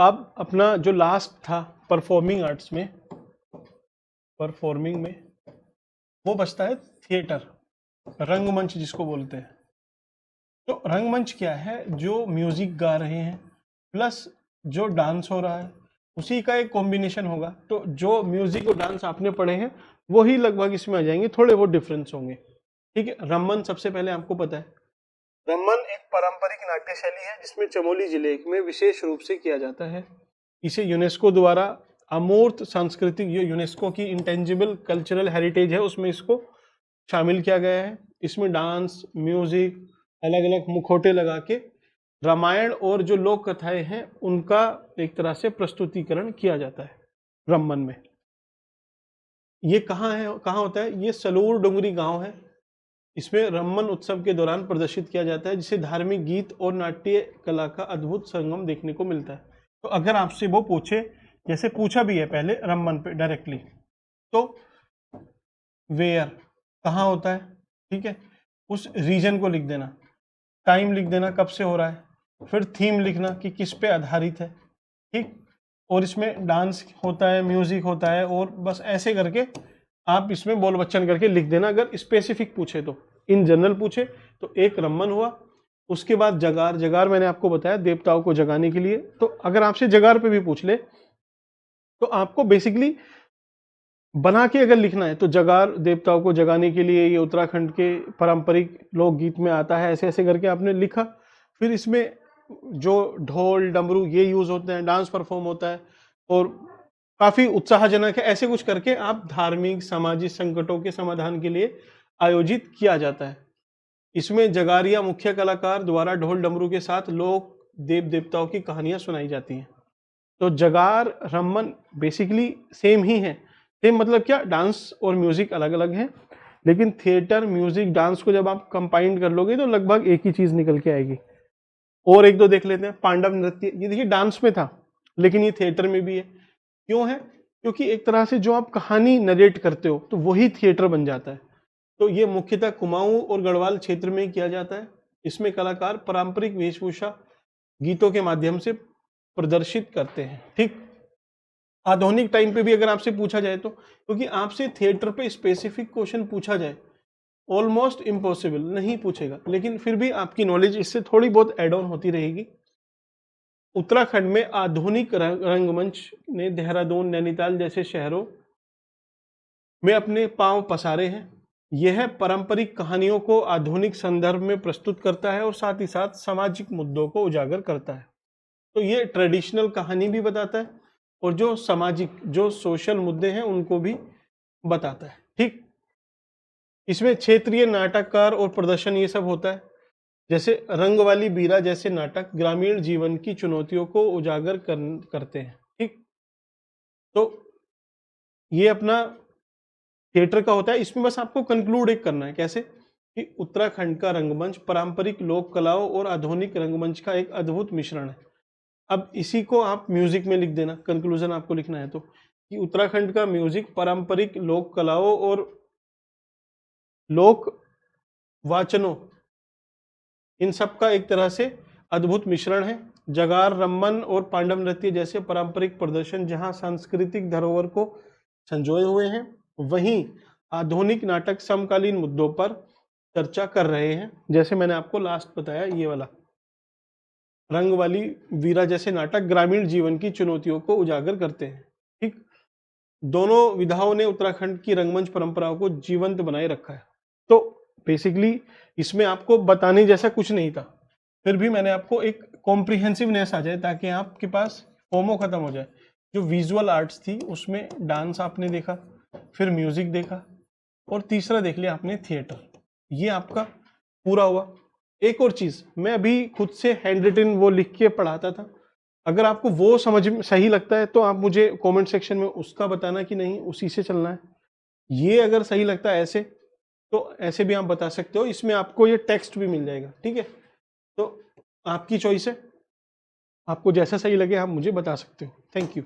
अब अपना जो लास्ट था परफॉर्मिंग आर्ट्स में, परफॉर्मिंग में वो बचता है थिएटर, रंगमंच जिसको बोलते हैं। तो रंगमंच क्या है, जो म्यूजिक गा रहे हैं प्लस जो डांस हो रहा है उसी का एक कॉम्बिनेशन होगा। तो जो म्यूजिक और डांस आपने पढ़े हैं वही लगभग इसमें आ जाएंगे, थोड़े बहुत डिफरेंस होंगे। ठीक है, रंगमंच सबसे पहले आपको पता है, रंगमंच एक पारंपरिक नाट्य शैली है जिसमें चमोली जिले में विशेष रूप से किया जाता है। इसे यूनेस्को द्वारा अमूर्त सांस्कृतिक, जो यूनेस्को की इंटेंजिबल कल्चरल हेरिटेज है उसमें इसको शामिल किया गया है। इसमें डांस, म्यूजिक, अलग अलग मुखौटे लगा के रामायण और जो लोक कथाएं हैं उनका एक तरह से प्रस्तुतिकरण किया जाता है रंगमंच में। ये कहाँ है, कहाँ होता है, ये सलूर डुंगरी गांव है। इसमें रंगमंच उत्सव के दौरान प्रदर्शित किया जाता है, जिसे धार्मिक गीत और नाट्य कला का अद्भुत संगम देखने को मिलता है। तो अगर आपसे वो पूछे, जैसे पूछा भी है पहले रंगमंच पे डायरेक्टली, तो वेयर कहाँ होता है, ठीक है, उस रीजन को लिख देना, टाइम लिख देना कब से हो रहा है, फिर थीम लिखना कि किस पे आधारित है, ठीक, और इसमें डांस होता है, म्यूजिक होता है, और बस ऐसे करके आप इसमें बोल बच्चन करके लिख देना अगर स्पेसिफिक पूछे तो। इन जनरल पूछे तो एक रंगमंच हुआ, उसके बाद जगार, जगार मैंने आपको बताया देवताओं को जगाने के लिए। तो अगर आपसे जगार पे भी पूछ ले तो आपको बेसिकली बना के अगर लिखना है तो जगार देवताओं को जगाने के लिए ये उत्तराखंड के पारंपरिक लोकगीत में आता है, ऐसे ऐसे करके आपने लिखा। फिर इसमें जो ढोल डमरू ये यूज होते हैं, डांस परफॉर्म होता है और काफी उत्साहजनक है, ऐसे कुछ करके आप धार्मिक सामाजिक संकटों के समाधान के लिए आयोजित किया जाता है। इसमें जगारिया मुख्य कलाकार द्वारा ढोल डमरू के साथ लोक देव देवताओं की कहानियां सुनाई जाती हैं। तो जगार रंगमंच बेसिकली सेम ही है। सेम मतलब क्या, डांस और म्यूजिक अलग अलग हैं, लेकिन थिएटर म्यूजिक डांस को जब आप कंबाइन कर लोगे तो लगभग एक ही चीज निकल के आएगी। और एक दो देख लेते हैं। पांडव नृत्य, ये देखिए डांस में था लेकिन ये थिएटर में भी है। क्यों है, क्योंकि एक तरह से जो आप कहानी नरेट करते हो तो वही थिएटर बन जाता है। तो ये मुख्यतः कुमाऊं और गढ़वाल क्षेत्र में ही किया जाता है। इसमें कलाकार पारंपरिक वेशभूषा गीतों के माध्यम से प्रदर्शित करते हैं। ठीक, आधुनिक टाइम पे भी अगर आपसे पूछा जाए तो, क्योंकि आपसे थिएटर पे स्पेसिफिक क्वेश्चन पूछा जाए ऑलमोस्ट इम्पॉसिबल, नहीं पूछेगा, लेकिन फिर भी आपकी नॉलेज इससे थोड़ी बहुत एड ऑन होती रहेगी। उत्तराखंड में आधुनिक रंगमंच ने देहरादून, नैनीताल जैसे शहरों में अपने पांव पसारे हैं। यह पारंपरिक कहानियों को आधुनिक संदर्भ में प्रस्तुत करता है और साथ ही साथ सामाजिक मुद्दों को उजागर करता है। तो ये ट्रेडिशनल कहानी भी बताता है और जो सामाजिक, जो सोशल मुद्दे हैं उनको भी बताता है। ठीक, इसमें क्षेत्रीय नाटककार और प्रदर्शन ये सब होता है, जैसे रंग वाली बीरा जैसे नाटक ग्रामीण जीवन की चुनौतियों को उजागर करते हैं। ठीक, तो ये अपना थिएटर का होता है। इसमें बस आपको कंक्लूड एक करना है, कैसे कि उत्तराखंड का रंगमंच पारंपरिक लोक कलाओं और आधुनिक रंगमंच का एक अद्भुत मिश्रण है। अब इसी को आप म्यूजिक में लिख देना, कंक्लूजन आपको लिखना है तो, कि उत्तराखंड का म्यूजिक पारंपरिक लोक कलाओं और लोक वाचनों, इन सब का एक तरह से अद्भुत मिश्रण है। जगार, रम्मन और पांडव नृत्य जैसे पारंपरिक प्रदर्शन जहां सांस्कृतिक धरोहर को संजोए हुए हैं, वहीं आधुनिक नाटक समकालीन मुद्दों पर चर्चा कर रहे हैं। जैसे मैंने आपको लास्ट बताया, ये वाला रंग वाली वीरा जैसे नाटक ग्रामीण जीवन की चुनौतियों को उजागर करते हैं। ठीक, दोनों विधाओं ने उत्तराखंड की रंगमंच परंपराओं को जीवंत बनाए रखा है। तो बेसिकली इसमें आपको बताने जैसा कुछ नहीं था, फिर भी मैंने आपको एक कॉम्प्रिहेंसिवनेस आ जाए ताकि आपके पास फोमो खत्म हो जाए। जो विजुअल आर्ट्स थी उसमें डांस आपने देखा, फिर म्यूजिक देखा, और तीसरा देख लिया आपने थिएटर। ये आपका पूरा हुआ। एक और चीज, मैं अभी खुद से हैंड रिटन वो लिख के पढ़ाता था, अगर आपको वो समझ में सही लगता है तो आप मुझे कमेंट सेक्शन में उसका बताना कि नहीं उसी से चलना है। ये अगर सही लगता है ऐसे, तो ऐसे भी आप बता सकते हो। इसमें आपको ये टेक्स्ट भी मिल जाएगा। ठीक है, तो आपकी चॉइस है, आपको जैसा सही लगे आप मुझे बता सकते हो। Thank you.